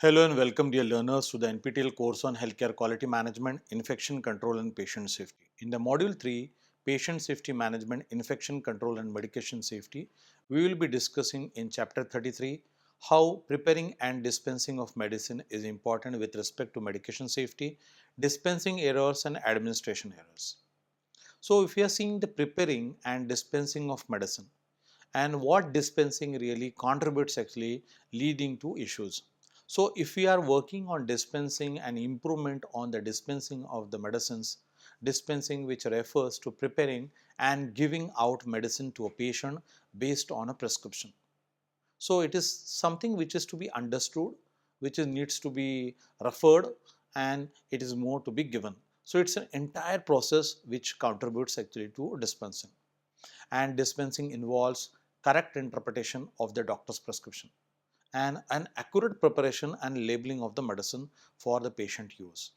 Hello and welcome dear learners to the NPTEL course on Healthcare Quality Management, Infection Control and Patient Safety. In the Module 3, Patient Safety Management, Infection Control and Medication Safety, we will be discussing in Chapter 33 how preparing and dispensing of medicine is important with respect to medication safety, dispensing errors and administration errors. So if we are seeing the preparing and dispensing of medicine, and what dispensing really contributes actually leading to issues. So if we are working on dispensing and improvement on the dispensing of the medicines, dispensing which refers to preparing and giving out medicine to a patient based on a prescription. So it is something which is to be understood, which needs to be referred, and it is more to be given. So it's an entire process which contributes actually to dispensing, and dispensing involves correct interpretation of the doctor's prescription and an accurate preparation and labeling of the medicine for the patient use.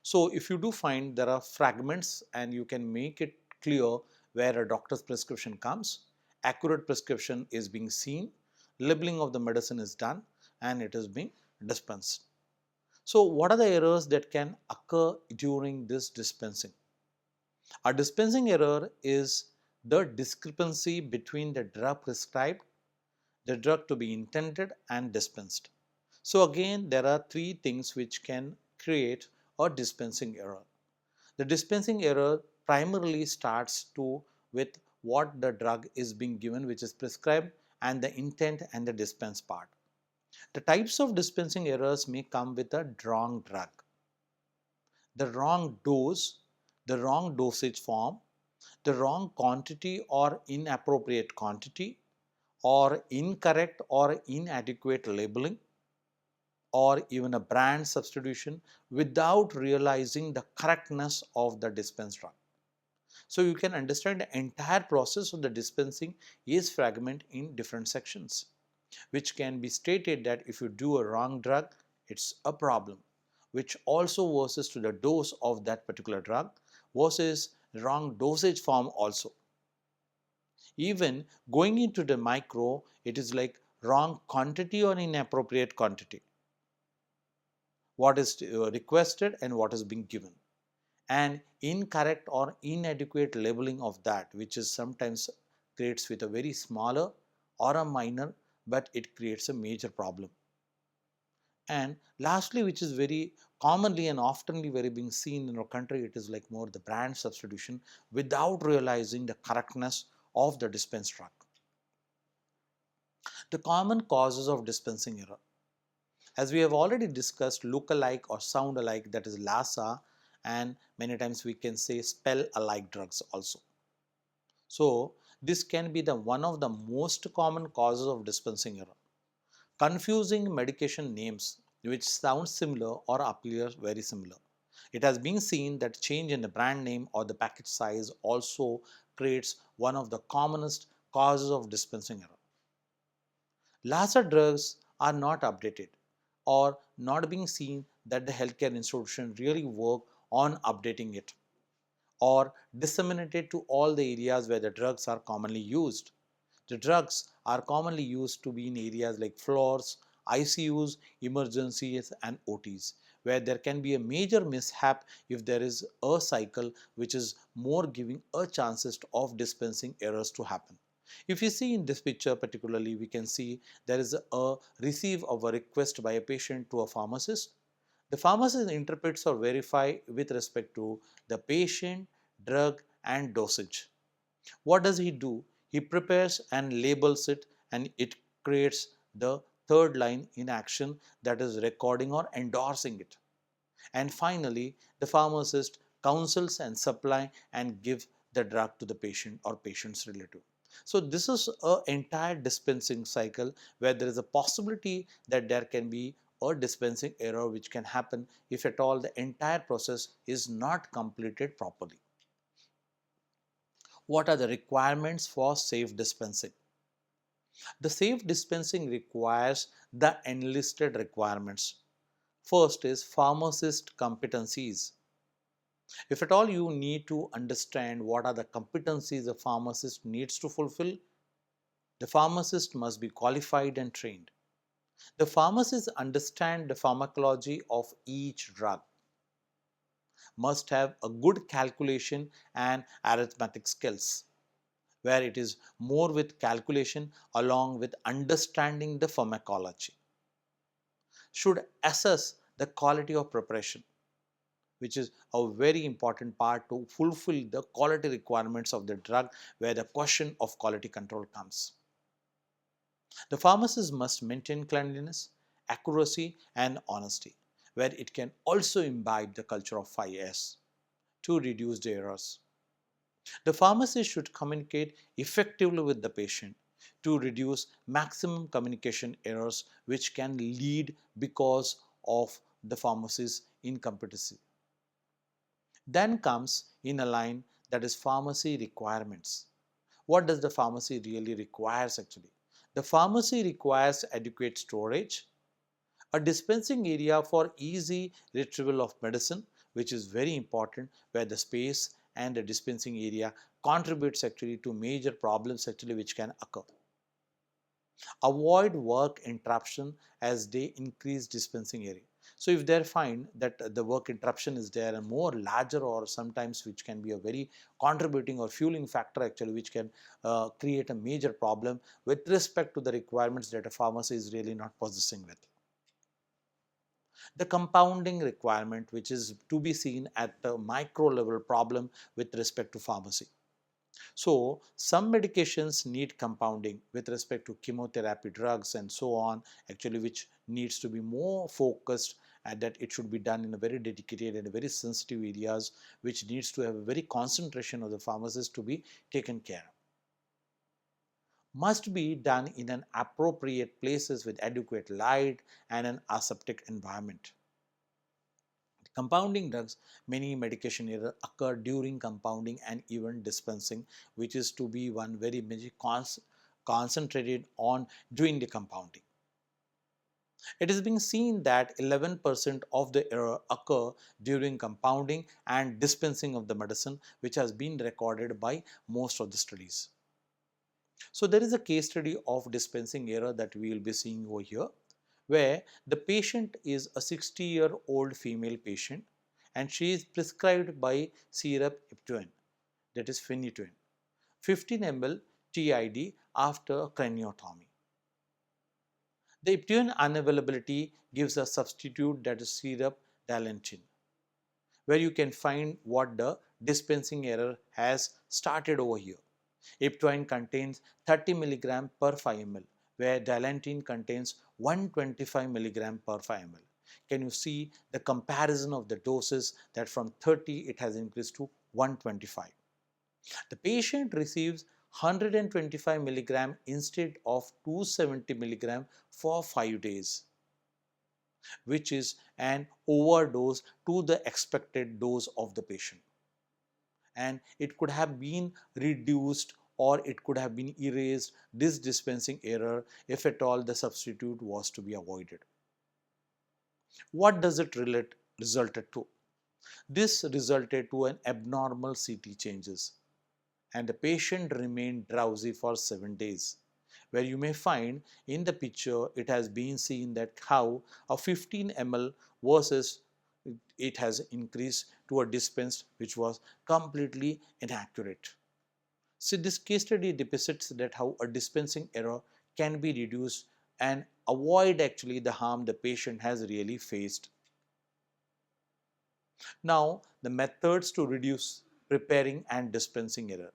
So if you do find there are fragments and you can make it clear where a doctor's prescription comes, accurate prescription is being seen, labeling of the medicine is done, and it is being dispensed. So what are the errors that can occur during this dispensing? A dispensing error is the discrepancy between the drug prescribed, the drug to be intended, and dispensed. So again, there are three things which can create a dispensing error. The dispensing error primarily starts with what the drug is being given, which is prescribed, and the intent and the dispense part. The types of dispensing errors may come with a wrong drug, the wrong dose, the wrong dosage form, the wrong quantity or inappropriate quantity, or incorrect or inadequate labeling, or even a brand substitution without realizing the correctness of the dispensed drug. So you can understand the entire process of the dispensing is fragmented in different sections, which can be stated that if you do a wrong drug, it's a problem, which also versus to the dose of that particular drug versus wrong dosage form also. Even going into the micro, it is like wrong quantity or inappropriate quantity, what is requested and what is being given, and incorrect or inadequate labeling of that, which is sometimes creates with a very smaller or a minor, but it creates a major problem. And lastly, which is very commonly and oftenly very being seen in our country, it is like more the brand substitution without realizing the correctness of the dispensed drug. The common causes of dispensing error, as we have already discussed, look-alike or sound-alike, that is LASA, and many times we can say spell-alike drugs also. So this can be the one of the most common causes of dispensing error. Confusing medication names which sound similar or appear very similar. It has been seen that change in the brand name or the package size also creates one of the commonest causes of dispensing error. LASA drugs are not updated or not being seen that the healthcare institution really work on updating it or disseminated to all the areas where the drugs are commonly used. The drugs are commonly used to be in areas like floors, ICUs, emergencies and OTs, where there can be a major mishap if there is a cycle which is more giving a chances of dispensing errors to happen. If you see in this picture particularly, we can see there is a receive of a request by a patient to a pharmacist. The pharmacist interprets or verify with respect to the patient, drug and dosage. What does he do? He prepares and labels it, and it creates the third line in action, that is recording or endorsing it. And finally, the pharmacist counsels and supply and give the drug to the patient or patient's relative. So this is an entire dispensing cycle where there is a possibility that there can be a dispensing error which can happen if at all the entire process is not completed properly. What are the requirements for safe dispensing? The safe dispensing requires the enlisted requirements. First is pharmacist competencies. If at all you need to understand what are the competencies a pharmacist needs to fulfill, the pharmacist must be qualified and trained. The pharmacists understand the pharmacology of each drug, must have a good calculation and arithmetic skills, where it is more with calculation along with understanding the pharmacology. Should assess the quality of preparation, which is a very important part to fulfill the quality requirements of the drug, where the question of quality control comes. The pharmacist must maintain cleanliness, accuracy, and honesty, where it can also imbibe the culture of 5S to reduce the errors. The pharmacist should communicate effectively with the patient to reduce maximum communication errors which can lead because of the pharmacist's incompetency. Then comes in a line that is pharmacy requirements. What does the pharmacy really requires actually? The pharmacy requires adequate storage, a dispensing area for easy retrieval of medicine, which is very important, where the space and the dispensing area contributes actually to major problems actually which can occur. Avoid work interruption as they increase dispensing area. So if they find that the work interruption is there and more larger, or sometimes which can be a very contributing or fueling factor actually which can create a major problem with respect to the requirements that a pharmacy is really not possessing with. The compounding requirement, which is to be seen at the micro level problem with respect to pharmacy. So some medications need compounding with respect to chemotherapy drugs and so on, actually, which needs to be more focused, and that it should be done in a very dedicated and very sensitive areas, which needs to have a very concentration of the pharmacist to be taken care of. Must be done in an appropriate places with adequate light and an aseptic environment. Compounding drugs, many medication error occur during compounding and even dispensing, which is to be one very major concentrated on during the compounding. It is being seen that 11% of the error occur during compounding and dispensing of the medicine, which has been recorded by most of the studies. So there is a case study of dispensing error that we will be seeing over here, where the patient is a 60-year-old female patient and she is prescribed by syrup Iptoin, that is phenytoin, 15 ml TID after craniotomy. The Iptoin unavailability gives a substitute, that is syrup Dalantin, where you can find what the dispensing error has started over here. Iptoin contains 30 mg per 5 ml, where Dilantin contains 125 mg per 5 ml. Can you see the comparison of the doses, that from 30 it has increased to 125? The patient receives 125 mg instead of 270 mg for 5 days, which is an overdose to the expected dose of the patient, and it could have been reduced or it could have been erased, this dispensing error, if at all the substitute was to be avoided. What does it resulted to? This resulted to an abnormal CT changes, and the patient remained drowsy for 7 days, where you may find in the picture it has been seen that how a 15 ml versus it has increased to a dispense which was completely inaccurate. So this case study depicts that how a dispensing error can be reduced and avoid actually the harm the patient has really faced. Now the methods to reduce preparing and dispensing error,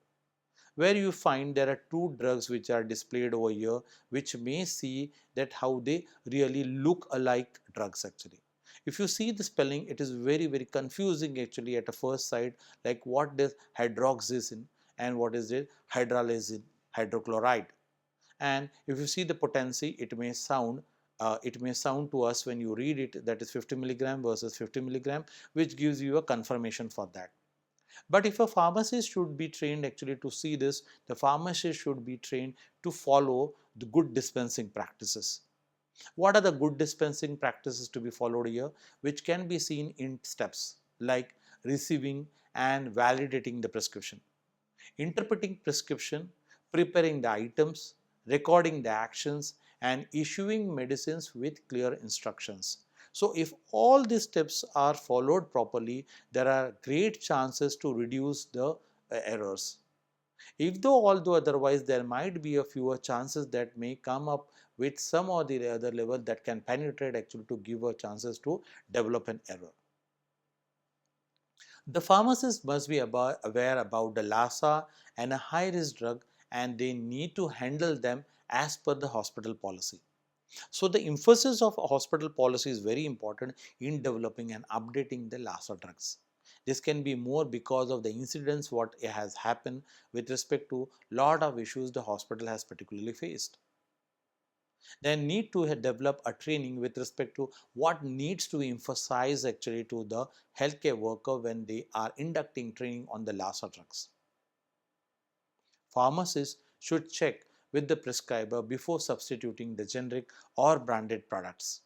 where you find there are two drugs which are displayed over here, which may see that how they really look alike drugs actually. If you see the spelling, it is very confusing actually at a first sight, like what is hydroxyzine and what is it hydralazine hydrochloride. And if you see the potency, it may sound to us when you read it that is 50 milligram versus 50 milligram, which gives you a confirmation for that. But if a pharmacist should be trained actually to see this, the pharmacist should be trained to follow the good dispensing practices. What are the good dispensing practices to be followed here, which can be seen in steps like receiving and validating the prescription, interpreting prescription, preparing the items, recording the actions, and issuing medicines with clear instructions. So if all these steps are followed properly, there are great chances to reduce the errors. If though although otherwise there might be a fewer chances that may come up with some or the other level that can penetrate actually to give a chances to develop an error. The pharmacist must be aware about the LASA and a high risk drug, and they need to handle them as per the hospital policy. So the emphasis of a hospital policy is very important in developing and updating the LASA drugs. This can be more because of the incidents what has happened with respect to lot of issues the hospital has particularly faced. They need to develop a training with respect to what needs to be emphasized actually to the healthcare worker when they are inducting training on the LASA drugs. Pharmacists should check with the prescriber before substituting the generic or branded products,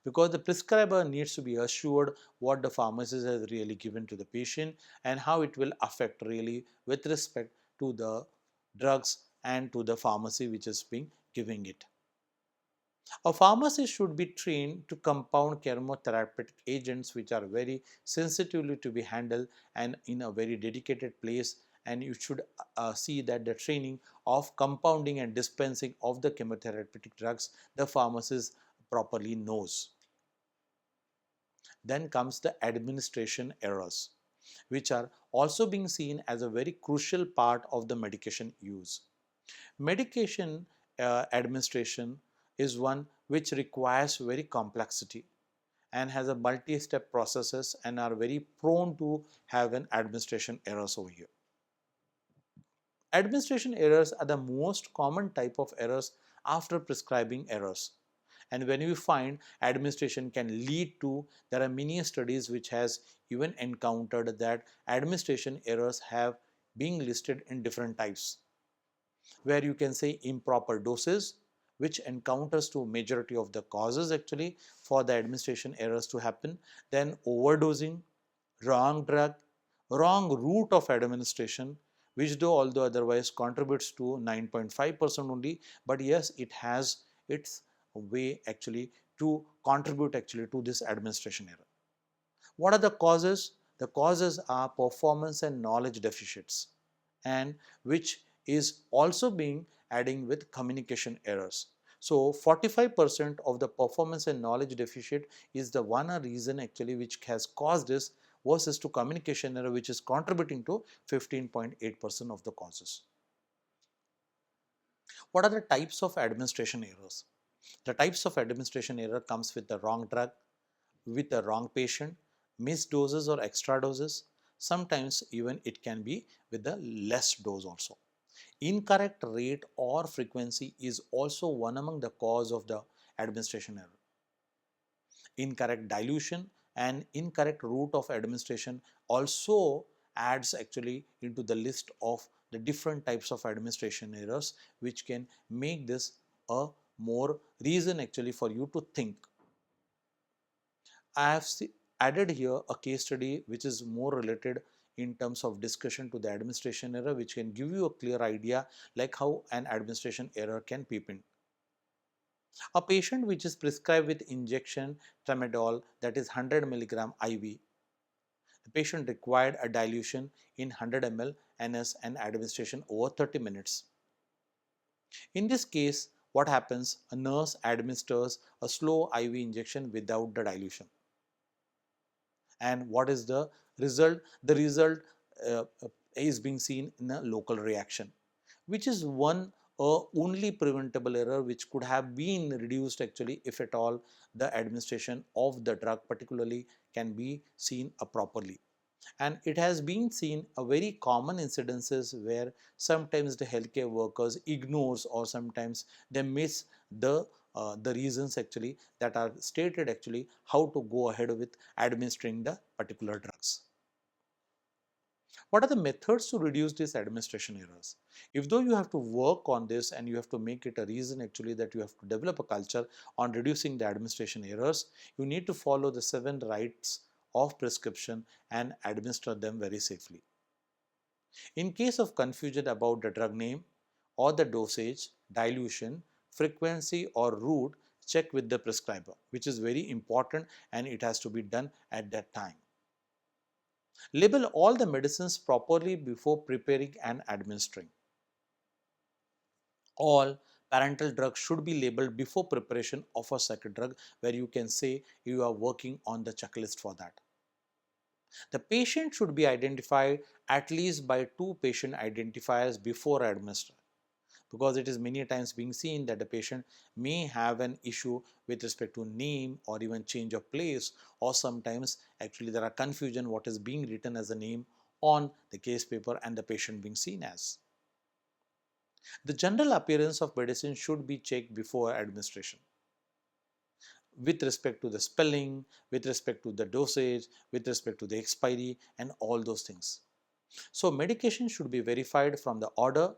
because the prescriber needs to be assured what the pharmacist has really given to the patient and how it will affect really with respect to the drugs and to the pharmacy which is being giving it. A pharmacist should be trained to compound chemotherapeutic agents which are very sensitively to be handled and in a very dedicated place, and you should see that the training of compounding and dispensing of the chemotherapeutic drugs the pharmacist properly knows. Then comes the administration errors, which are also being seen as a very crucial part of the medication use. Medication administration is one which requires very complexity and has a multi-step processes and are very prone to have an administration errors over here. Administration errors are the most common type of errors after prescribing errors. And when we find administration can lead to, there are many studies which has even encountered that administration errors have been listed in different types, where you can say improper doses, which encounters to majority of the causes actually for the administration errors to happen, then overdosing, wrong drug, wrong route of administration, which though although otherwise contributes to 9.5% only, but yes, it has its way actually to contribute actually to this administration error. What are the causes? The causes are performance and knowledge deficits, and which is also being adding with communication errors. So 45% of the performance and knowledge deficit is the one reason actually which has caused this, versus to communication error which is contributing to 15.8% of the causes. What are the types of administration errors? The types of administration error comes with the wrong drug, with the wrong patient, missed doses or extra doses. Sometimes even it can be with the less dose also. Incorrect rate or frequency is also one among the cause of the administration error. Incorrect dilution and incorrect route of administration also adds actually into the list of the different types of administration errors, which can make this a more reason actually for you to think. I have added here a case study which is more related in terms of discussion to the administration error, which can give you a clear idea like how an administration error can peep in. A patient which is prescribed with injection tramadol, that is 100 milligram IV. The patient required a dilution in 100 ml NS and administration over 30 minutes. In this case, what happens? A nurse administers a slow IV injection without the dilution. And what is the result? The result is being seen in a local reaction, which is one only preventable error which could have been reduced actually if at all the administration of the drug particularly can be seen properly. And it has been seen a very common incidences where sometimes the healthcare workers ignores or sometimes they miss the reasons actually that are stated actually how to go ahead with administering the particular drugs. What are the methods to reduce these administration errors? If though you have to work on this and you have to make it a reason actually that you have to develop a culture on reducing the administration errors, you need to follow the 7 rights of prescription and administer them very safely. In case of confusion about the drug name or the dosage, dilution, frequency or route, check with the prescriber, which is very important and it has to be done at that time. Label all the medicines properly before preparing and administering. All parental drugs should be labeled before preparation of a second drug, where you can say you are working on the checklist for that. The patient should be identified at least by two patient identifiers before administration, because it is many times being seen that the patient may have an issue with respect to name or even change of place, or sometimes actually there are confusion what is being written as a name on the case paper and the patient being seen as. The general appearance of medicine should be checked before administration, with respect to the spelling, with respect to the dosage, with respect to the expiry and all those things. So medication should be verified from the order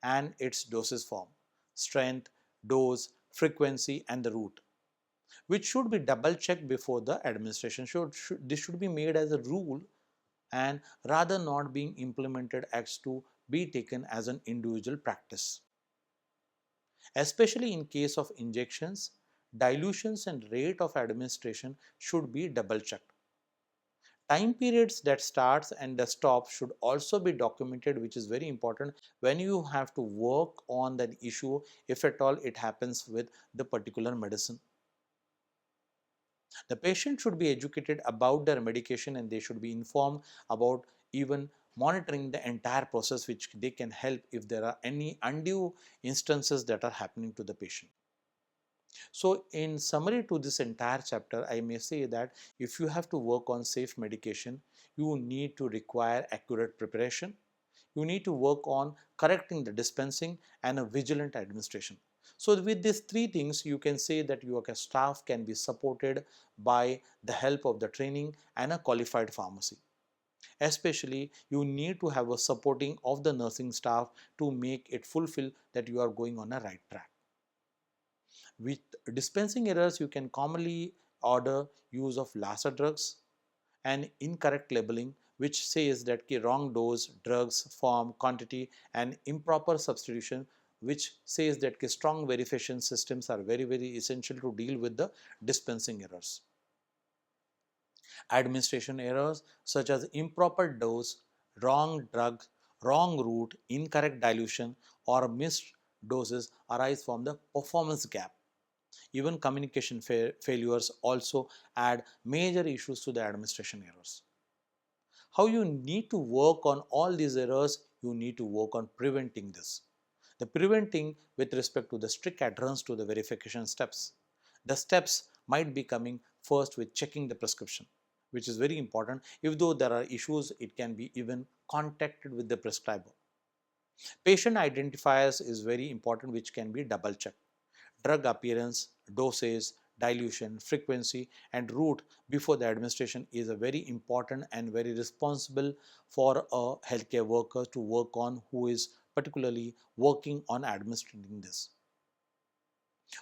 and its dosage form, strength, dose, frequency and the route, which should be double checked before the administration. This should be made as a rule and rather not being implemented as to be taken as an individual practice. Especially in case of injections, dilutions and rate of administration should be double checked. Time periods that starts and the stop should also be documented, which is very important when you have to work on that issue, if at all it happens with the particular medicine. The patient should be educated about their medication and they should be informed about even monitoring the entire process, which they can help if there are any undue instances that are happening to the patient. So in summary to this entire chapter, I may say that if you have to work on safe medication, you need to require accurate preparation. You need to work on correcting the dispensing and a vigilant administration. So with these three things, you can say that your staff can be supported by the help of the training and a qualified pharmacy. Especially, you need to have a supporting of the nursing staff to make it fulfill that you are going on a right track. With dispensing errors, you can commonly order use of lesser drugs and incorrect labeling, which says that wrong dose, drugs, form, quantity and improper substitution, which says that strong verification systems are very essential to deal with the dispensing errors. Administration errors such as improper dose, wrong drug, wrong route, incorrect dilution or missed doses arise from the performance gap. Even communication failures also add major issues to the administration errors. How you need to work on all these errors, you need to work on preventing this. The preventing with respect to the strict adherence to the verification steps. The steps might be coming first with checking the prescription, which is very important. If though there are issues, it can be even contacted with the prescriber. Patient identifiers is very important, which can be double checked. Drug appearance, dosage, dilution, frequency and route before the administration is a very important and very responsible for a healthcare worker to work on, who is particularly working on administering this.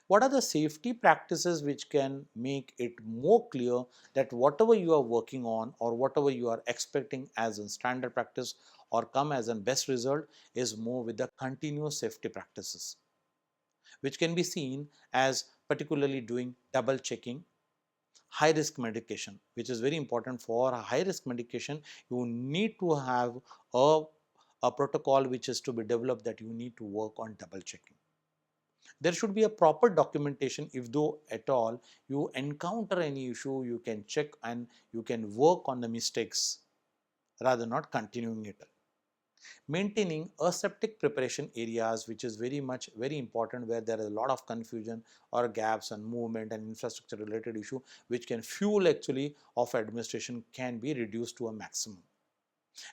What are the safety practices which can make it more clear that whatever you are working on or whatever you are expecting as a standard practice or come as a best result is more with the continuous safety practices, which can be seen as particularly doing double checking, high risk medication, which is very important. For a high risk medication, you need to have a, a protocol which is to be developed, that you need to work on double checking. There should be a proper documentation. If though at all you encounter any issue, you can check and you can work on the mistakes rather not continuing it. Maintaining aseptic preparation areas, which is very important, where there is a lot of confusion or gaps and movement and infrastructure related issue, which can fuel actually of administration, can be reduced to a maximum.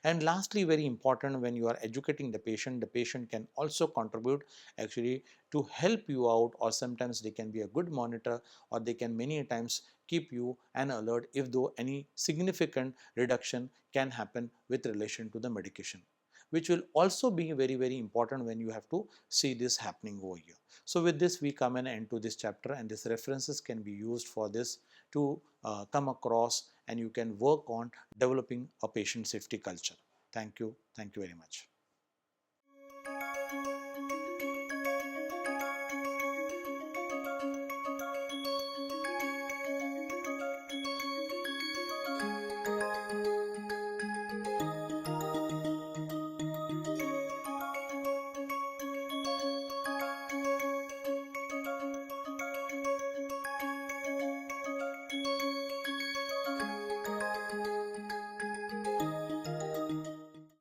And lastly, very important, when you are educating the patient can also contribute actually to help you out, or sometimes they can be a good monitor, or they can many times keep you an alert if though any significant reduction can happen with relation to the medication, which will also be very important when you have to see this happening over here. So with this, we come an end to this chapter, and these references can be used for this to come across, and you can work on developing a patient safety culture. Thank you very much.